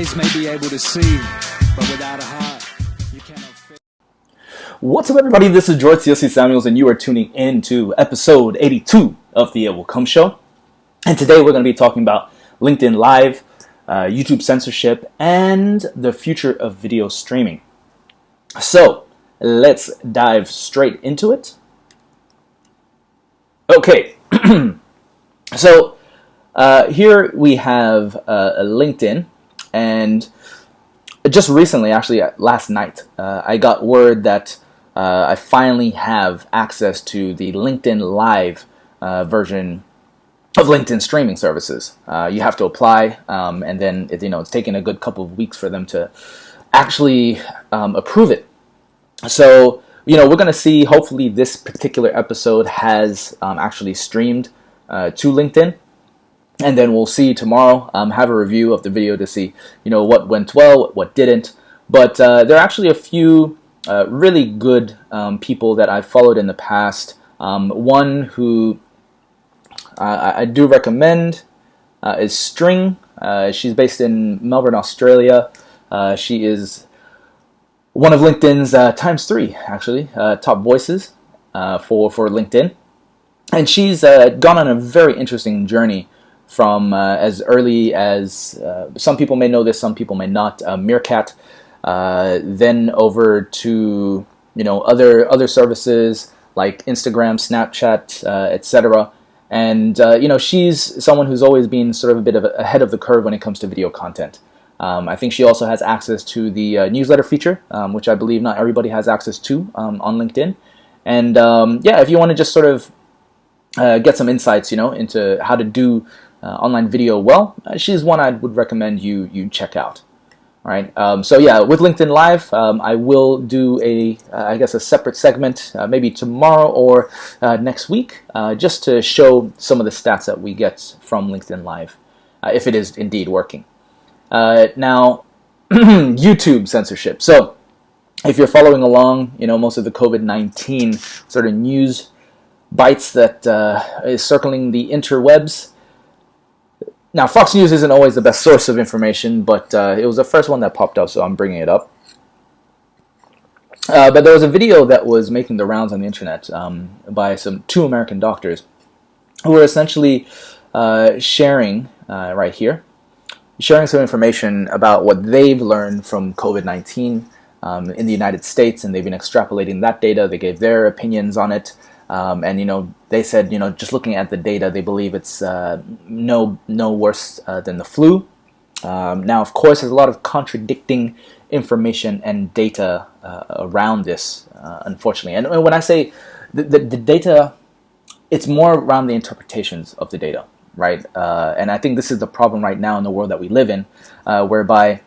eyes may be able to see, but without a heart, you cannot feel. What's up, everybody? This is George C.S.C. Samuels, and you are tuning in to episode 82 of the It Will Come Show. And today we're going to be talking about LinkedIn Live, YouTube censorship, and the future of video streaming. So let's dive straight into it. Okay, so here we have LinkedIn, and just recently, actually last night, I got word that I finally have access to the LinkedIn Live version of LinkedIn streaming services. You have to apply, and then it's taken a good couple of weeks for them to actually approve it. So we're going to see, hopefully this particular episode has actually streamed to LinkedIn. And then we'll see tomorrow, have a review of the video to see, what went well, what didn't. But there are actually a few really good people that I've followed in the past. One who I do recommend is String. She's based in Melbourne, Australia. She is one of LinkedIn's ×3, actually, top voices for LinkedIn. And she's gone on a very interesting journey from as early as, some people may know this, some people may not, Meerkat, then over to other services like Instagram, Snapchat, etc. And she's someone who's always been sort of a bit of ahead of the curve when it comes to video content. I think she also has access to the newsletter feature, which I believe not everybody has access to on LinkedIn. And if you want to just sort of get some insights, into how to do online video well, she's one I would recommend you check out. All right. With LinkedIn Live, I will do a separate segment, maybe tomorrow or next week, just to show some of the stats that we get from LinkedIn Live, if it is indeed working. Now, YouTube censorship. So, if you're following along, most of the COVID-19 sort of news bites that is circling the interwebs. Now, Fox News isn't always the best source of information, but it was the first one that popped up, so I'm bringing it up. But there was a video that was making the rounds on the internet by two American doctors who were essentially sharing some information about what they've learned from COVID-19 in the United States, and they've been extrapolating that data. They gave their opinions on it. They said, just looking at the data, they believe it's no worse than the flu. Now, of course, there's a lot of contradicting information and data around this, unfortunately. And when I say the data, it's more around the interpretations of the data, right? And I think this is the problem right now in the world that we live in, whereby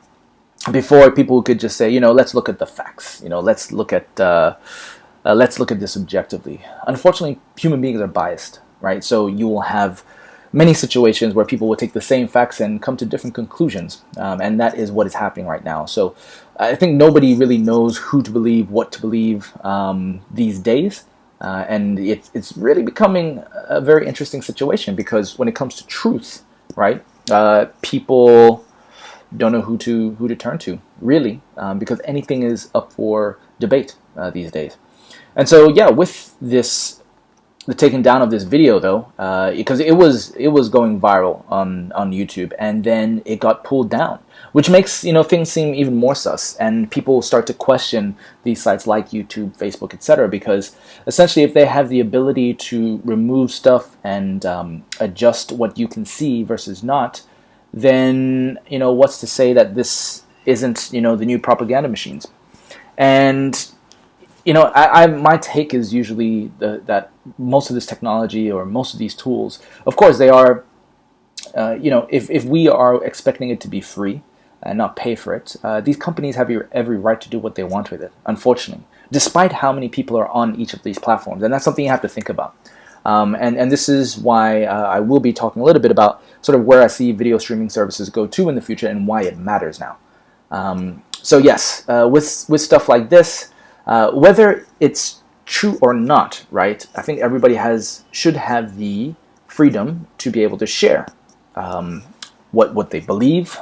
before people could just say, let's look at the facts, let's look at this objectively. Unfortunately, human beings are biased, right? So you will have many situations where people will take the same facts and come to different conclusions, and that is what is happening right now. So I think nobody really knows who to believe, what to believe these days, and it's really becoming a very interesting situation, because when it comes to truth, right, people don't know who to turn to, really, because anything is up for debate these days. And so, with the taking down of this video, though, because it was going viral on YouTube, and then it got pulled down, which makes things seem even more sus, and people start to question these sites like YouTube, Facebook, etc. Because essentially, if they have the ability to remove stuff and adjust what you can see versus not, then what's to say that this isn't the new propaganda machines? And my take is usually that most of this technology, or most of these tools, of course they are, if we are expecting it to be free and not pay for it, these companies have every right to do what they want with it, unfortunately, despite how many people are on each of these platforms. And that's something you have to think about. And this is why I will be talking a little bit about sort of where I see video streaming services go to in the future and why it matters now. With stuff like this, whether it's true or not, right? I think everybody should have the freedom to be able to share what they believe,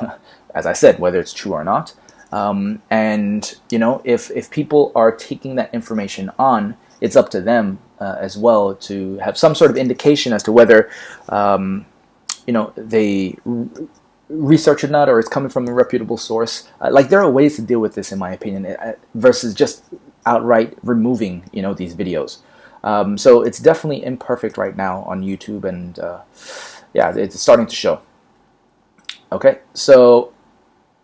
as I said, whether it's true or not. And if people are taking that information on, it's up to them as well to have some sort of indication as to whether they research or not, or it's coming from a reputable source. Like, there are ways to deal with this, in my opinion, versus just outright removing these videos. So it's definitely imperfect right now on YouTube, and it's starting to show. Okay, so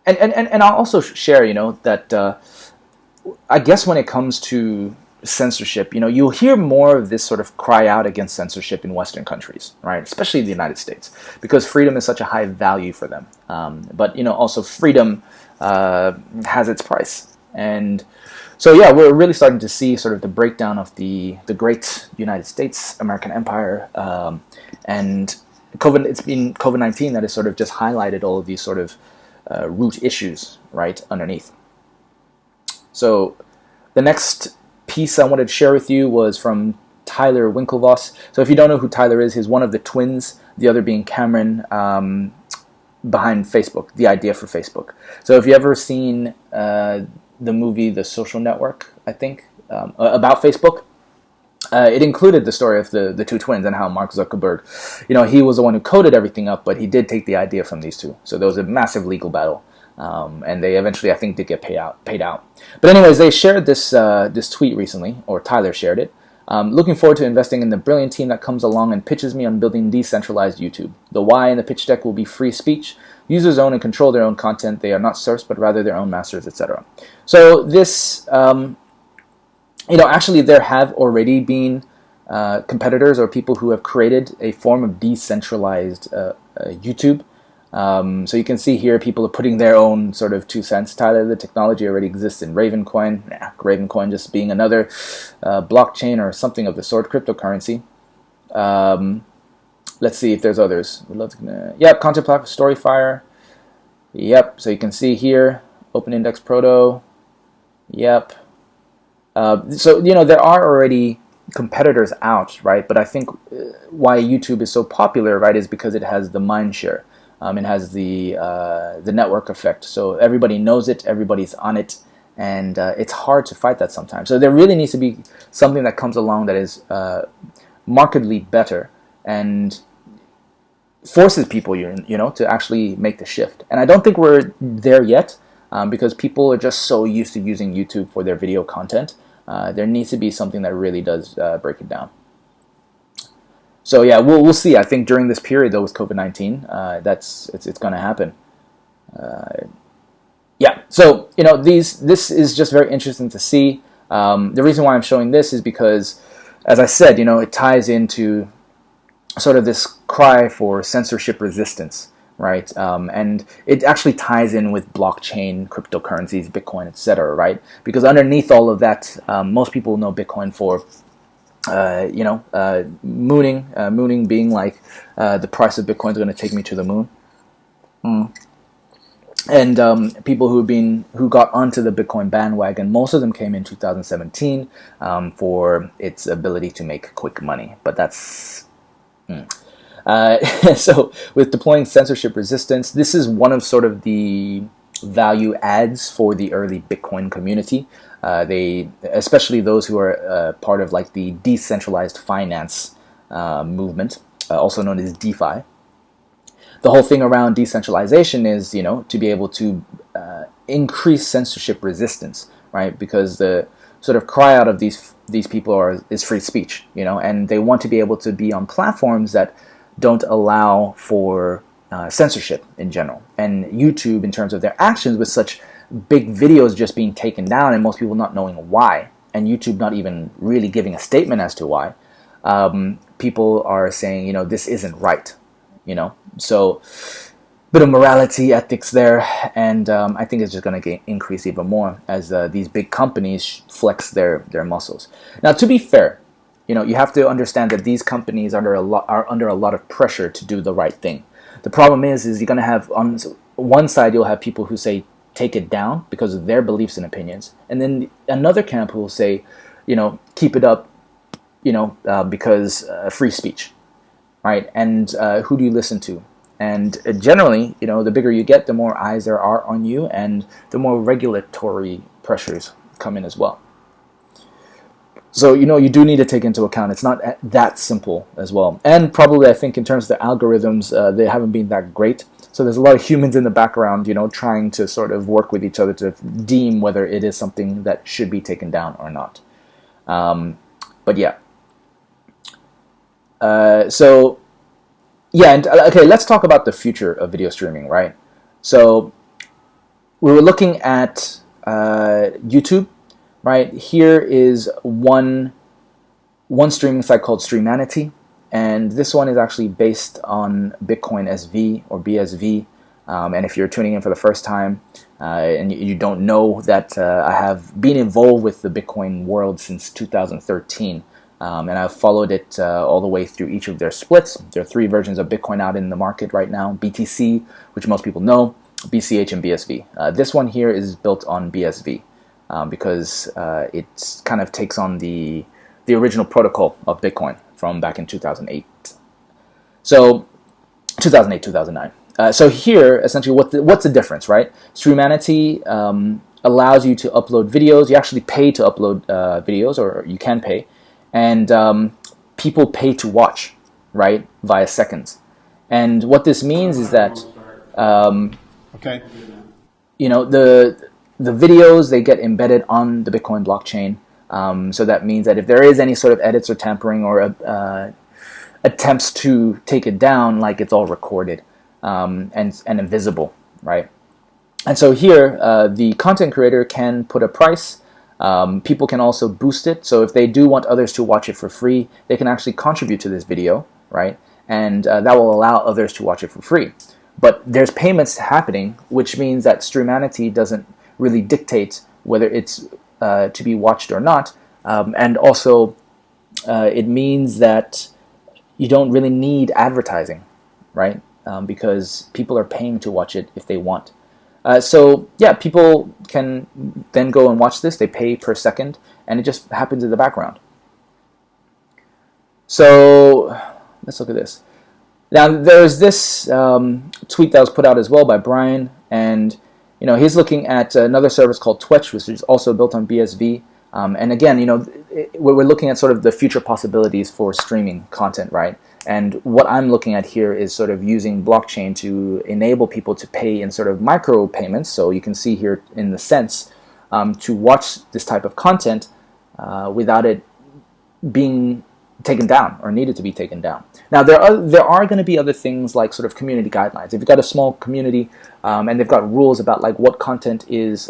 and I'll also share that I guess when it comes to censorship, you'll hear more of this sort of cry out against censorship in Western countries, right? Especially the United States, because freedom is such a high value for them. But also freedom has its price, and so we're really starting to see sort of the breakdown of the great United States, American empire, and it's been COVID-19 that has sort of just highlighted all of these sort of root issues right underneath. So the next piece I wanted to share with you was from Tyler Winklevoss. So if you don't know who Tyler is, he's one of the twins, the other being Cameron, behind Facebook, the idea for Facebook. So if you ever seen the movie The Social Network, I think, about Facebook, it included the story of the two twins and how Mark Zuckerberg, he was the one who coded everything up, but he did take the idea from these two. So there was a massive legal battle. And they eventually, I think, did get paid out. But anyways, they shared this tweet recently, or Tyler shared it. Looking forward to investing in the brilliant team that comes along and pitches me on building decentralized YouTube. The why in the pitch deck will be free speech. Users own and control their own content. They are not serfs, but rather their own masters, etc. So this, actually there have already been competitors or people who have created a form of decentralized YouTube. So you can see here people are putting their own sort of 2 cents. Tyler, the technology already exists in Ravencoin. Ravencoin just being another blockchain or something of the sort, cryptocurrency. Let's see if there's others. We'd love to. Yep, content platform, Storyfire. Yep, so you can see here, Open Index Proto. Yep. So there are already competitors out, right? But I think why YouTube is so popular, right, is because it has the mind share. It has the network effect, so everybody knows it, everybody's on it, and it's hard to fight that sometimes. So there really needs to be something that comes along that is markedly better and forces people, to actually make the shift. And I don't think we're there yet, because people are just so used to using YouTube for their video content. There needs to be something that really does break it down. So we'll see. I think during this period though with COVID-19, it's going to happen. So this is just very interesting to see. The reason why I'm showing this is because, as I said, it ties into sort of this cry for censorship resistance, right? And it actually ties in with blockchain, cryptocurrencies, Bitcoin, etc., right? Because underneath all of that, most people know Bitcoin for mooning being like the price of Bitcoin is going to take me to the moon. And people who got onto the Bitcoin bandwagon, most of them came in 2017 for its ability to make quick money. But that's so with deploying censorship resistance, this is one of sort of the value adds for the early Bitcoin community. They, especially those who are part of like the decentralized finance movement, also known as DeFi. The whole thing around decentralization is, to be able to increase censorship resistance, right? Because the sort of cry out of these people is free speech, and they want to be able to be on platforms that don't allow for censorship in general. And YouTube, in terms of their actions with such big videos just being taken down and most people not knowing why, and YouTube not even really giving a statement as to why, people are saying, this isn't right, So, bit of morality, ethics there, and I think it's just going to increase even more as these big companies flex their muscles. Now, to be fair, you have to understand that these companies are under a lot of pressure to do the right thing. The problem is you're going to have, on one side, you'll have people who say, take it down because of their beliefs and opinions. And then another camp who will say, keep it up, because free speech, right? And who do you listen to? And generally, the bigger you get, the more eyes there are on you, and the more regulatory pressures come in as well. So, you do need to take into account it's not that simple as well. And probably, I think, in terms of the algorithms, they haven't been that great. So there's a lot of humans in the background, trying to sort of work with each other to deem whether it is something that should be taken down or not. But yeah. Okay, let's talk about the future of video streaming, right? So we were looking at YouTube, right? Here is one streaming site called Streamanity, and this one is actually based on Bitcoin SV or BSV. And if you're tuning in for the first time and you don't know that I have been involved with the Bitcoin world since 2013, and I've followed it all the way through each of their splits. There are 3 versions of Bitcoin out in the market right now: BTC, which most people know, BCH, and BSV. This one here is built on BSV because it kind of takes on the original protocol of Bitcoin from back in 2008. So 2008, 2009. So here, essentially, what's the difference, right? Streamanity allows you to upload videos. You actually pay to upload videos, or you can pay. And people pay to watch, right, via seconds. And what this means is that, the videos, they get embedded on the Bitcoin blockchain. So that means that if there is any sort of edits or tampering or attempts to take it down, like, it's all recorded and invisible, right? And so here, the content creator can put a price. People can also boost it. So if they do want others to watch it for free, they can actually contribute to this video, right? And that will allow others to watch it for free. But there's payments happening, which means that Streamanity doesn't really dictate whether it's to be watched or not. And also, it means that you don't really need advertising, right? Because people are paying to watch it if they want. So yeah, people can then go and watch this. They pay per second, and it just happens in the background. So let's look at this. Now there's this tweet that was put out as well by Brian, and he's looking at another service called Twitch, which is also built on BSV. And again, we're looking at sort of the future possibilities for streaming content, right? And what I'm looking at here is sort of using blockchain to enable people to pay in sort of micro payments. So you can see here in the sense to watch this type of content without it being taken down or needed to be taken down. Now there are going to be other things like sort of community guidelines. If you've got a small community and they've got rules about like what content is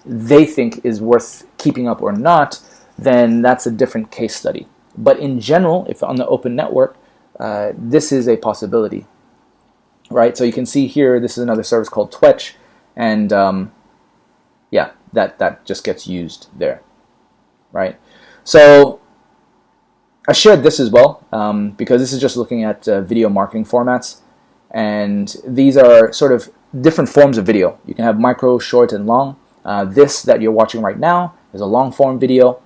they think is worth keeping up or not, then that's a different case study. But in general, if on the open network, this is a possibility, right? So you can see here, this is another service called Twitch, and yeah, that just gets used there, right? So I shared this as well because this is just looking at video marketing formats, and these are sort of different forms of video. You can have micro, short, and long. This that you're watching right now is a long form video.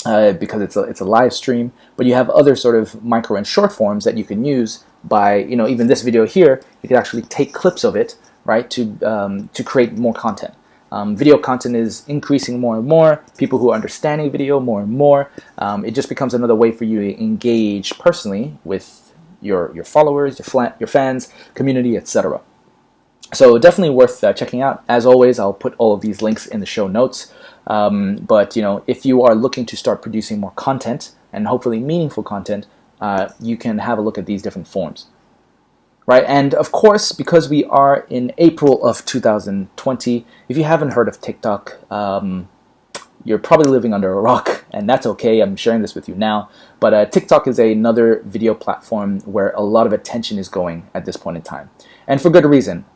Because it's a live stream, but you have other sort of micro and short forms that you can use by, even this video here, you can actually take clips of it, right, to create more content. Video content is increasing more and more. People who are understanding video more and more. It just becomes another way for you to engage personally with your followers, your fans, community, etc. So definitely worth checking out. As always, I'll put all of these links in the show notes. But if you are looking to start producing more content and hopefully meaningful content, you can have a look at these different forms, right? And of course, because we are in April of 2020, if you haven't heard of TikTok, you're probably living under a rock, and that's okay. I'm sharing this with you now. But TikTok is another video platform where a lot of attention is going at this point in time, and for good reason.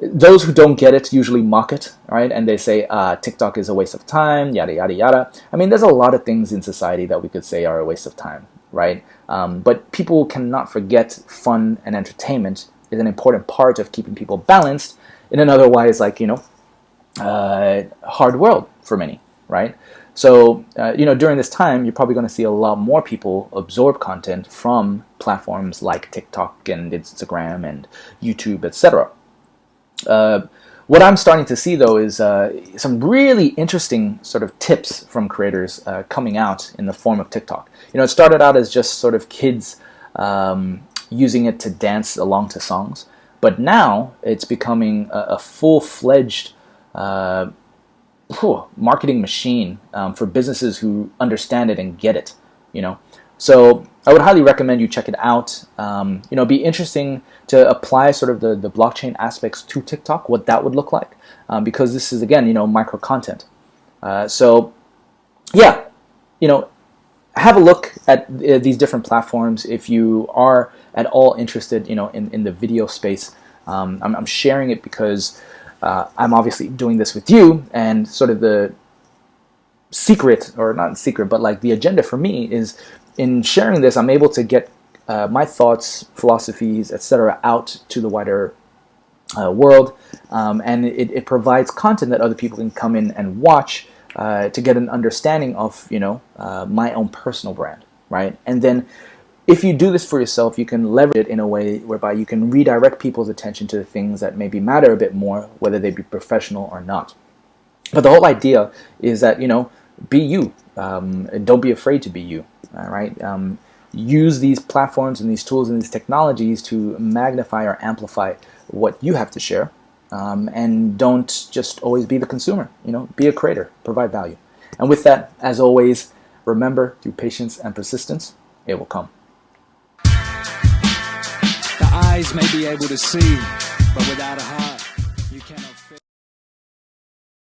Those who don't get it usually mock it, right? And they say TikTok is a waste of time, yada, yada, yada. I mean, there's a lot of things in society that we could say are a waste of time, right? But people cannot forget fun and entertainment is an important part of keeping people balanced in an otherwise, hard world for many, right? So, during this time, you're probably going to see a lot more people absorb content from platforms like TikTok and Instagram and YouTube, etc. What I'm starting to see, though, is some really interesting sort of tips from creators coming out in the form of TikTok. It started out as just sort of kids using it to dance along to songs, but now it's becoming a full-fledged marketing machine for businesses who understand it and get it. So I would highly recommend you check it out. Be interesting to apply sort of the blockchain aspects to TikTok, what that would look like, because this is, again, micro content. So yeah, have a look at these different platforms if you are at all interested, in the video space. I'm sharing it because I'm obviously doing this with you, and sort of the secret, or not secret, but like the agenda for me is, in sharing this, I'm able to get my thoughts, philosophies, etc. out to the wider world, and it provides content that other people can come in and watch to get an understanding of, my own personal brand, right? And then if you do this for yourself, you can leverage it in a way whereby you can redirect people's attention to the things that maybe matter a bit more, whether they be professional or not. But the whole idea is that, be you. And don't be afraid to be you, right? Use these platforms and these tools and these technologies to magnify or amplify what you have to share. And don't just always be the consumer, be a creator, provide value. And with that, as always, remember, through patience and persistence, it will come. The eyes may be able to see, but without a heart, you cannot.